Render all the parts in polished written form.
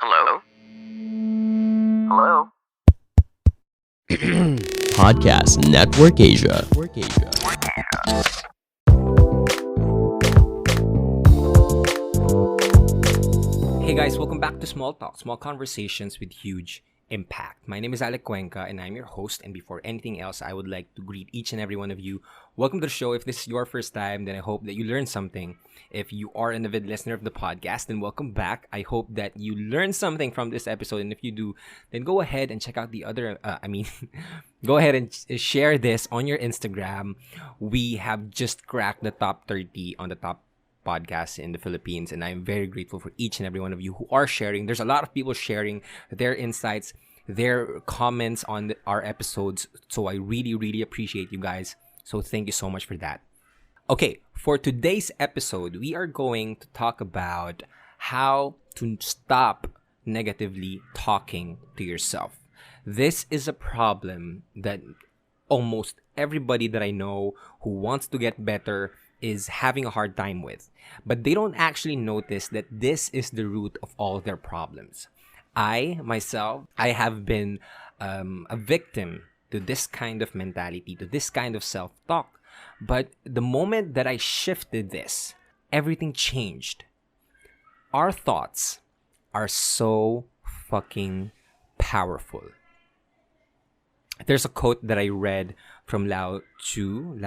Hello? Hello? Podcast Network Asia. Hey guys, welcome back to Small Talk, Small Conversations with Huge Impact. My name is Alec Cuenca and I'm your host. And before anything else, I would like to greet each and every one of you. Welcome to the show. If this is your first time, then I hope that you learned something. If you are an avid listener of the podcast, then welcome back. I hope that you learned something from this episode. And if you do, then go ahead and check out the other, go ahead and share this on your Instagram. We have just cracked the top 30 on the top podcasts in the Philippines, and I'm very grateful for each and every one of you who are sharing. There's a lot of people sharing their insights, their comments on our episodes, so I really appreciate you guys. So thank you so much for that. Okay, for today's episode, we are going to talk about how to stop negatively talking to yourself. This is a problem that almost everybody that I know who wants to get better is having a hard time with. But they don't actually notice that this is the root of all their problems. I have been a victim to this kind of mentality, to this kind of self-talk. But the moment that I shifted this, everything changed. Our thoughts are so fucking powerful. There's a quote that I read from Lao Tzu,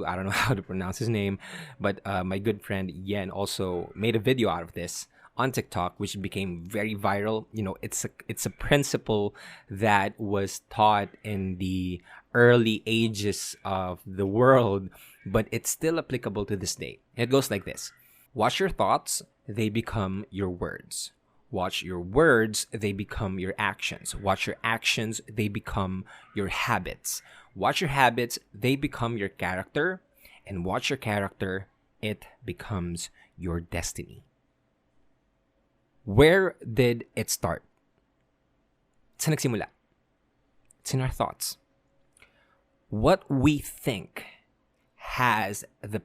I don't know how to pronounce his name, but my good friend Yen also made a video out of this on TikTok, which became very viral. You know, it's a principle that was taught in the early ages of the world, but it's still applicable to this day. It goes like this: watch your thoughts, they become your words. Watch your words, they become your actions. Watch your actions, they become your habits. Watch your habits, they become your character. And watch your character, it becomes your destiny. Where did it start? Saan nagsimula? It's in our thoughts. What we think has the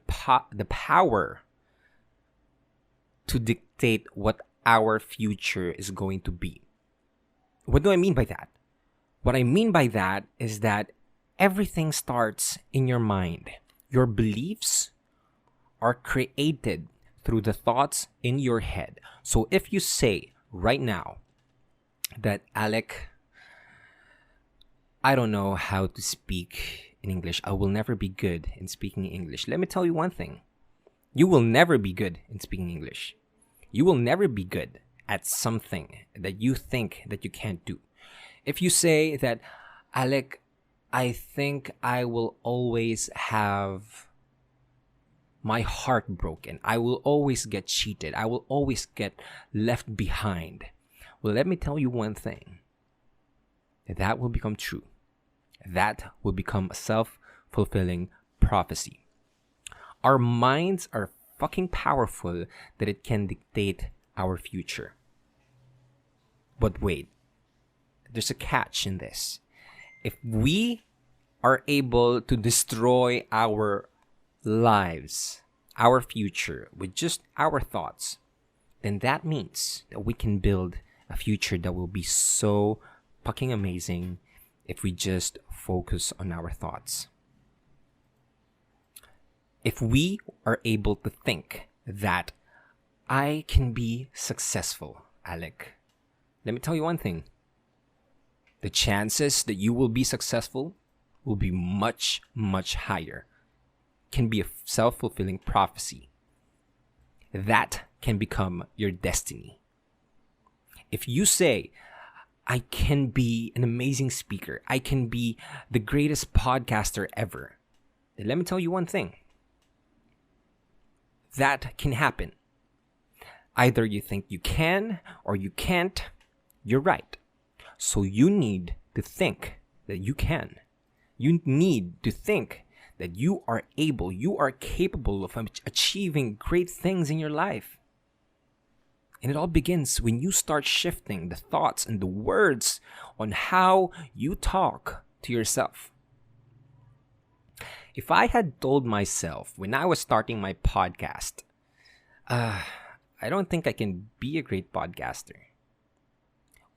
power to dictate what our future is going to be. What do I mean by that? What I mean by that is that everything starts in your mind. Your beliefs are created through the thoughts in your head. So if you say right now that, Alec, I don't know how to speak in English. I will never be good in speaking English. Let me tell you one thing. You will never be good in speaking English. You will never be good at something that you think that you can't do. If you say that, Alec, I think I will always have my heart broken. I will always get cheated. I will always get left behind. Well, let me tell you one thing. That will become true. That will become a self-fulfilling prophecy. Our minds are fucking powerful that it can dictate our future. But wait, there's a catch in this. If we are able to destroy our lives, our future, with just our thoughts, then that means that we can build a future that will be so fucking amazing if we just focus on our thoughts. If we are able to think that I can be successful, Alec, let me tell you one thing. The chances that you will be successful will be much higher. Can be a self-fulfilling prophecy. That can become your destiny. If you say, I can be an amazing speaker, I can be the greatest podcaster ever, then let me tell you one thing. That can happen. Either you think you can or you can't, you're right. So you need to think that you can. You need to think that you are able, you are capable of achieving great things in your life. And it all begins when you start shifting the thoughts and the words on how you talk to yourself. If I had told myself when I was starting my podcast, I don't think I can be a great podcaster.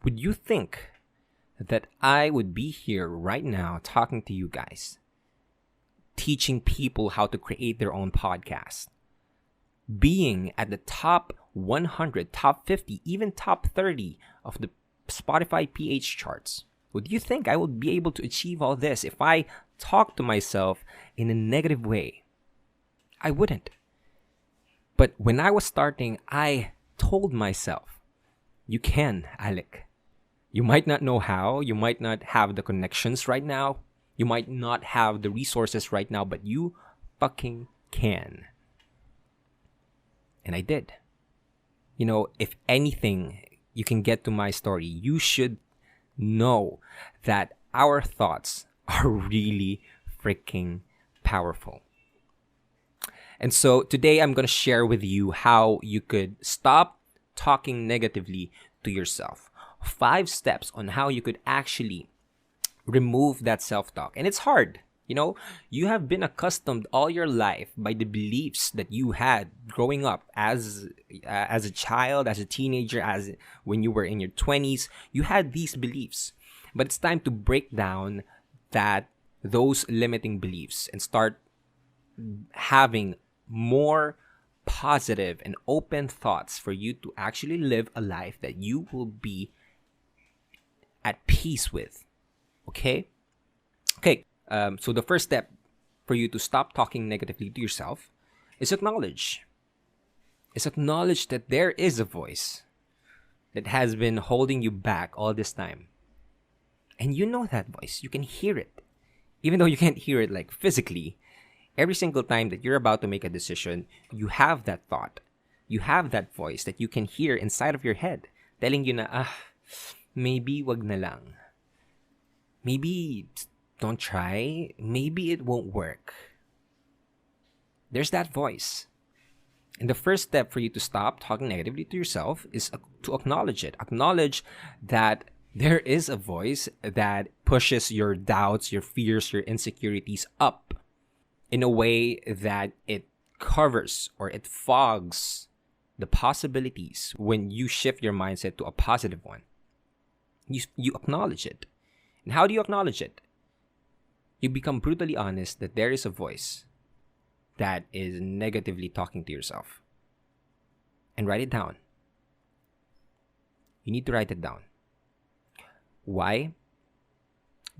Would you think that I would be here right now talking to you guys, teaching people how to create their own podcast, being at the top 100, top 50, even top 30 of the Spotify PH charts? Would you think I would be able to achieve all this if I talk to myself in a negative way? I wouldn't. But when I was starting, I told myself, you can, Alec. You might not know how, you might not have the connections right now, you might not have the resources right now, but you fucking can. And I did. You know, if anything you can get to my story, you should know that our thoughts are really freaking powerful. And so today I'm going to share with you how you could stop talking negatively to yourself. 5 steps on how you could actually remove that self-talk. And it's hard. You know, you have been accustomed all your life by the beliefs that you had growing up as a child, as a teenager, as when you were in your 20s. You had these beliefs. But it's time to break down those limiting beliefs and start having more positive and open thoughts for you to actually live a life that you will be at peace with. Okay? Okay. So the first step for you to stop talking negatively to yourself is acknowledge. Is acknowledge that there is a voice that has been holding you back all this time. And you know that voice. You can hear it. Even though you can't hear it like physically, every single time that you're about to make a decision, you have that thought. You have that voice that you can hear inside of your head telling you na, maybe wag na lang. Maybe don't try. Maybe it won't work. There's that voice. And the first step for you to stop talking negatively to yourself is to acknowledge it. Acknowledge that there is a voice that pushes your doubts, your fears, your insecurities up in a way that it covers or it fogs the possibilities when you shift your mindset to a positive one. You acknowledge it. And how do you acknowledge it? You become brutally honest that there is a voice that is negatively talking to yourself. And write it down. You need to write it down. Why?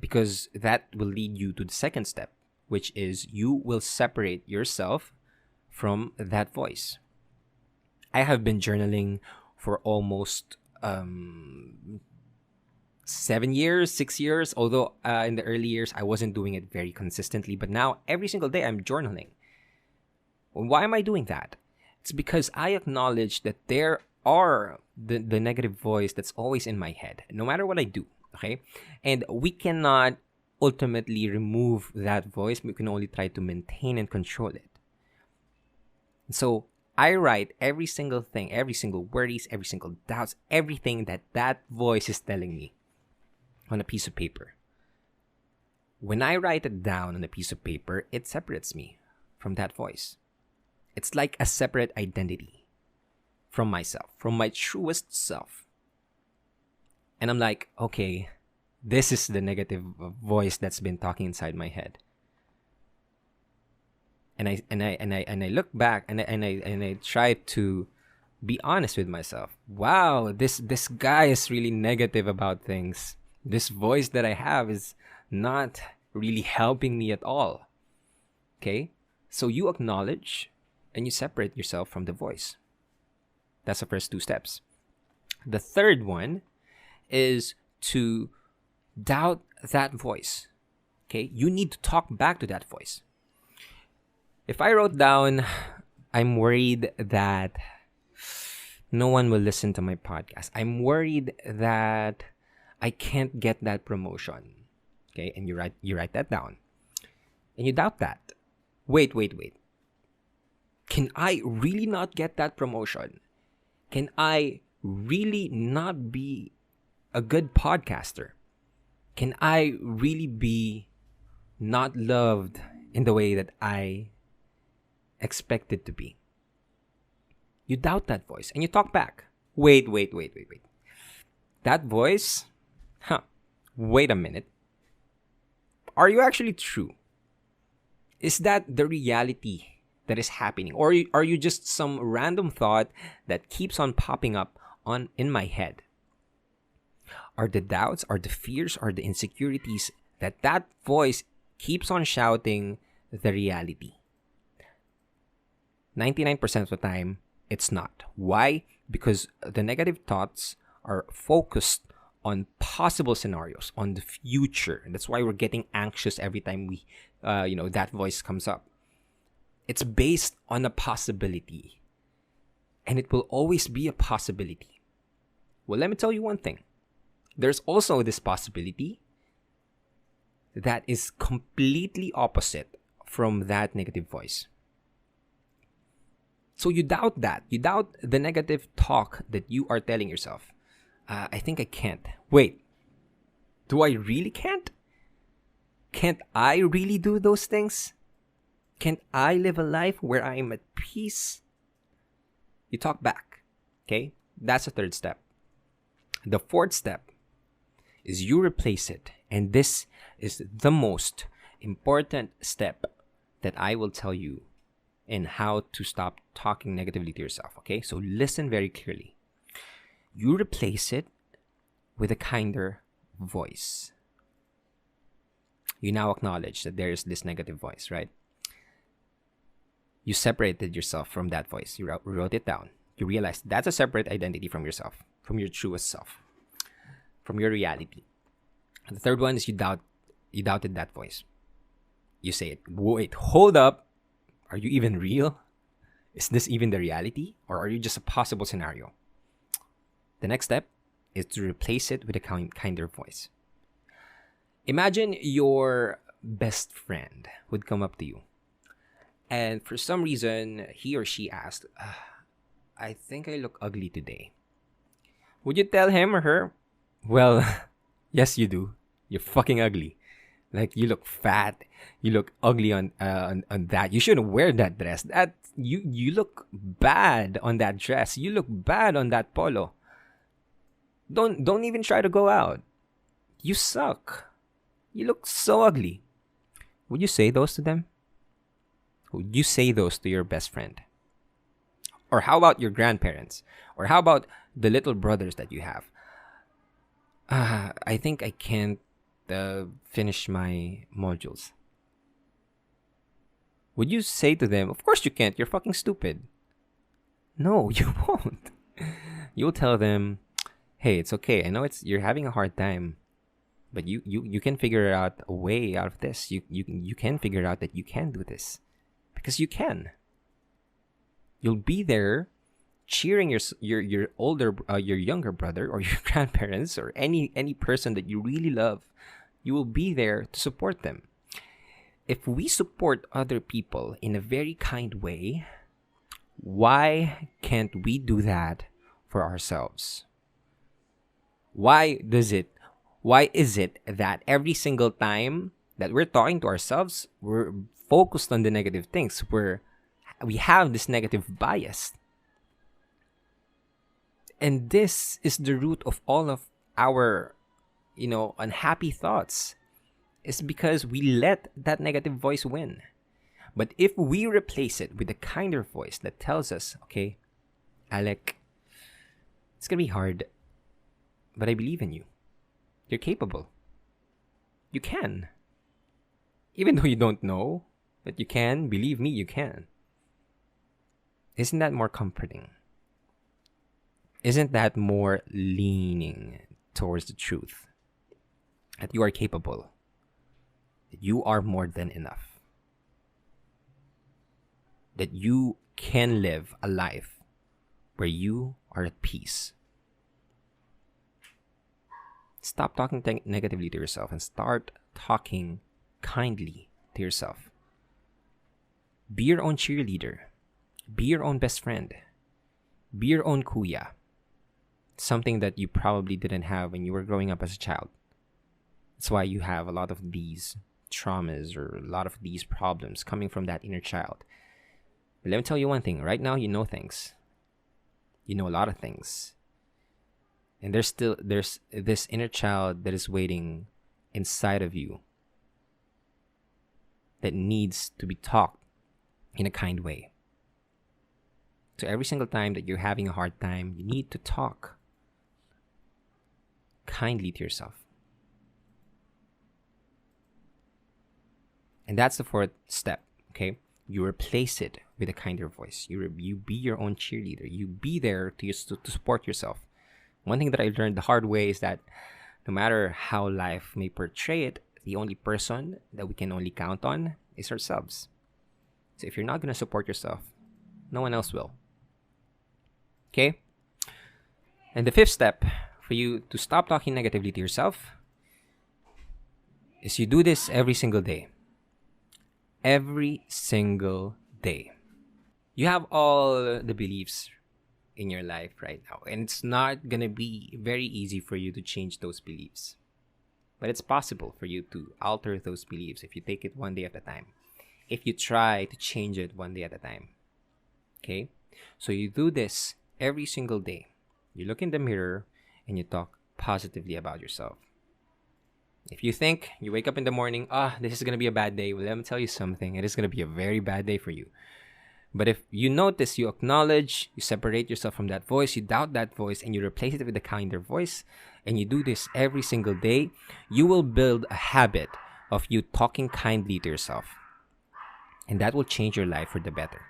Because that will lead you to the second step, which is you will separate yourself from that voice. I have been journaling for almost 6 years, although in the early years I wasn't doing it very consistently, but now every single day I'm journaling. Why am I doing that? It's because I acknowledge that there are the negative voice that's always in my head, no matter what I do, okay? And we cannot ultimately remove that voice. We can only try to maintain and control it. So I write every single thing, every single worries, every single doubts, everything that voice is telling me on a piece of paper. When I write it down on a piece of paper, it separates me from that voice. It's like a separate identity from myself, from my truest self. And I'm like, okay, this is the negative voice that's been talking inside my head. And I look back and I try to be honest with myself. Wow, this guy is really negative about things. This voice that I have is not really helping me at all. Okay? So you acknowledge and you separate yourself from the voice. That's the first 2 steps. The third one is to doubt that voice. Okay? You need to talk back to that voice. If I wrote down, I'm worried that no one will listen to my podcast. I'm worried that I can't get that promotion. Okay? And you write that down. And you doubt that. Wait. Can I really not get that promotion? Can I really not be a good podcaster? Can I really be not loved in the way that I expected to be? You doubt that voice and you talk back. Wait. That voice, wait a minute. Are you actually true? Is that the reality that is happening? Or are you just some random thought that keeps on popping up in my head? Are the doubts, are the fears, are the insecurities that voice keeps on shouting the reality? 99% of the time, it's not. Why? Because the negative thoughts are focused on possible scenarios, on the future. And that's why we're getting anxious every time that voice comes up. It's based on a possibility. And it will always be a possibility. Well, let me tell you one thing. There's also this possibility that is completely opposite from that negative voice. So you doubt that. You doubt the negative talk that you are telling yourself. I think I can't. Wait, do I really can't? Can't I really do those things? Can't I live a life where I am at peace? You talk back, okay? That's the third step. The fourth step is you replace it. And this is the most important step that I will tell you in how to stop talking negatively to yourself, okay? So listen very clearly. You replace it with a kinder voice. You now acknowledge that there is this negative voice, right? You separated yourself from that voice. You wrote it down. You realized that's a separate identity from yourself, from your truest self, from your reality. And the third one is you doubted that voice. You say it. Wait, hold up. Are you even real? Is this even the reality? Or are you just a possible scenario? The next step is to replace it with a kinder voice. Imagine your best friend would come up to you. And for some reason, he or she asked, I think I look ugly today. Would you tell him or her? Well, yes, you do. You're fucking ugly. Like, you look fat. You look ugly on that. You shouldn't wear that dress. That you look bad on that dress. You look bad on that polo. Don't even try to go out. You suck. You look so ugly. Would you say those to them? Would you say those to your best friend? Or how about your grandparents? Or how about the little brothers that you have? I think I can't finish my modules. Would you say to them, of course you can't, you're fucking stupid? No, you won't. You'll tell them, hey, it's okay. I know you're having a hard time, but you can figure out a way out of this. You can figure out that you can do this. Because you can. You'll be there cheering your your younger brother or your grandparents or any person that you really love. You will be there to support them. If we support other people in a very kind way, why can't we do that for ourselves? Why is it that every single time that we're talking to ourselves, we're focused on the negative things, we have this negative bias? And this is the root of all of our, unhappy thoughts. It's because we let that negative voice win. But if we replace it with a kinder voice that tells us, okay, Alec, it's gonna be hard, but I believe in you. You're capable. You can. Even though you don't know that you can, believe me, you can. Isn't that more comforting? Isn't that more leaning towards the truth? That you are capable. That you are more than enough. That you can live a life where you are at peace. Stop talking negatively to yourself and start talking kindly to yourself. Be your own cheerleader. Be your own best friend. Be your own kuya. Something that you probably didn't have when you were growing up as a child. That's why you have a lot of these traumas or a lot of these problems coming from that inner child. But let me tell you one thing. Right now, you know things. You know a lot of things. And there's this inner child that is waiting inside of you that needs to be talked in a kind way. So every single time that you're having a hard time, you need to talk kindly to yourself. And that's the fourth step, okay? You replace it with a kinder voice. You be your own cheerleader. You be there to support yourself. One thing that I learned the hard way is that no matter how life may portray it, the only person that we can only count on is ourselves. So if you're not going to support yourself, no one else will. Okay? And the fifth step for you to stop talking negatively to yourself is you do this every single day. Every single day. You have all the beliefs in your life right now, and it's not gonna be very easy for you to change those beliefs, but it's possible for you to alter those beliefs if you take it one day at a time, if you try to change it one day at a time. Okay, so you do this every single day. You look in the mirror and you talk positively about yourself. If you think you wake up in the morning, this is gonna be a bad day, well, let me tell you something, it is gonna be a very bad day for you. But if you notice, you acknowledge, you separate yourself from that voice, you doubt that voice, and you replace it with a kinder voice, and you do this every single day, you will build a habit of you talking kindly to yourself. And that will change your life for the better.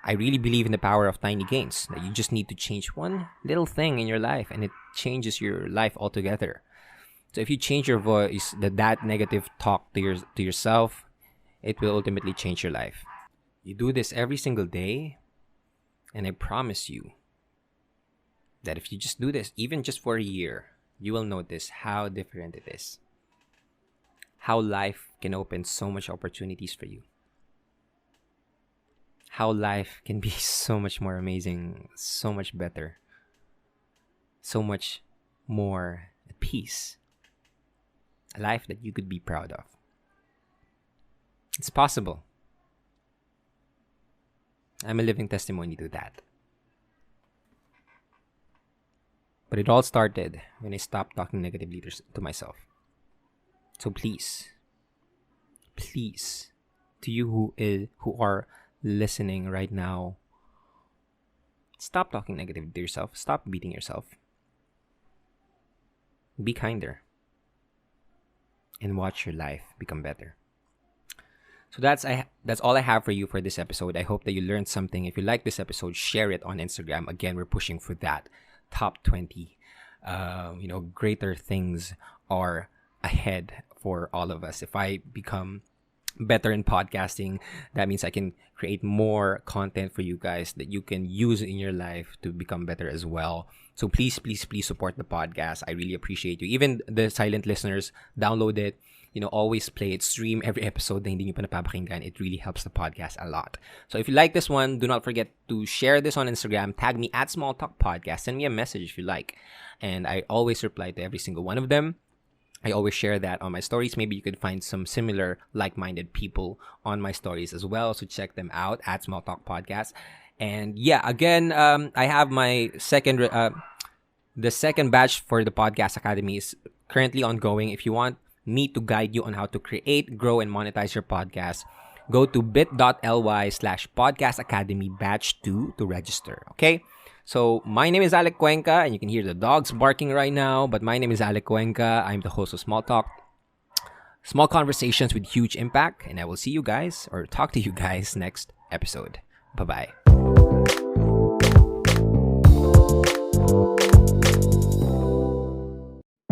I really believe in the power of tiny gains, that you just need to change one little thing in your life, and it changes your life altogether. So if you change your voice, that negative talk to yourself, it will ultimately change your life. You do this every single day, and I promise you that if you just do this, even just for a year, you will notice how different it is. How life can open so much opportunities for you. How life can be so much more amazing, so much better, so much more at peace. A life that you could be proud of. It's possible. I'm a living testimony to that. But it all started when I stopped talking negatively to myself. So please, to you who are listening right now, stop talking negatively to yourself. Stop beating yourself. Be kinder. And watch your life become better. So that's all I have for you for this episode. I hope that you learned something. If you like this episode, share it on Instagram. Again, we're pushing for that top 20. Greater things are ahead for all of us. If I become better in podcasting, that means I can create more content for you guys that you can use in your life to become better as well. So please support the podcast. I really appreciate you. Even the silent listeners, download it. Always play it, stream every episode na hindi nyo pa napapakinggan. It really helps the podcast a lot. So if you like this one, do not forget to share this on Instagram. Tag me at Small Talk Podcast. Send me a message if you like. And I always reply to every single one of them. I always share that on my stories. Maybe you could find some similar like-minded people on my stories as well. So check them out at Small Talk Podcast. And yeah, again, I have my the second batch for the Podcast Academy is currently ongoing. If you want me to guide you on how to create, grow, and monetize your podcast, go to bit.ly/Podcast Academy Batch 2 to register. Okay? So, my name is Alec Cuenca, and you can hear the dogs barking right now, but my name is Alec Cuenca. I'm the host of Small Talk. Small conversations with huge impact, and I will see you guys, or talk to you guys next episode. Bye-bye.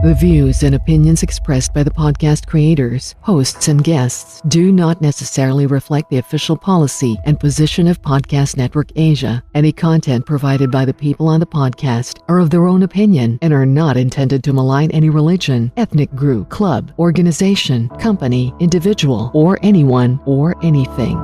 The views and opinions expressed by the podcast creators, hosts, and guests do not necessarily reflect the official policy and position of Podcast Network Asia. Any content provided by the people on the podcast are of their own opinion and are not intended to malign any religion, ethnic group, club, organization, company, individual, or anyone or anything.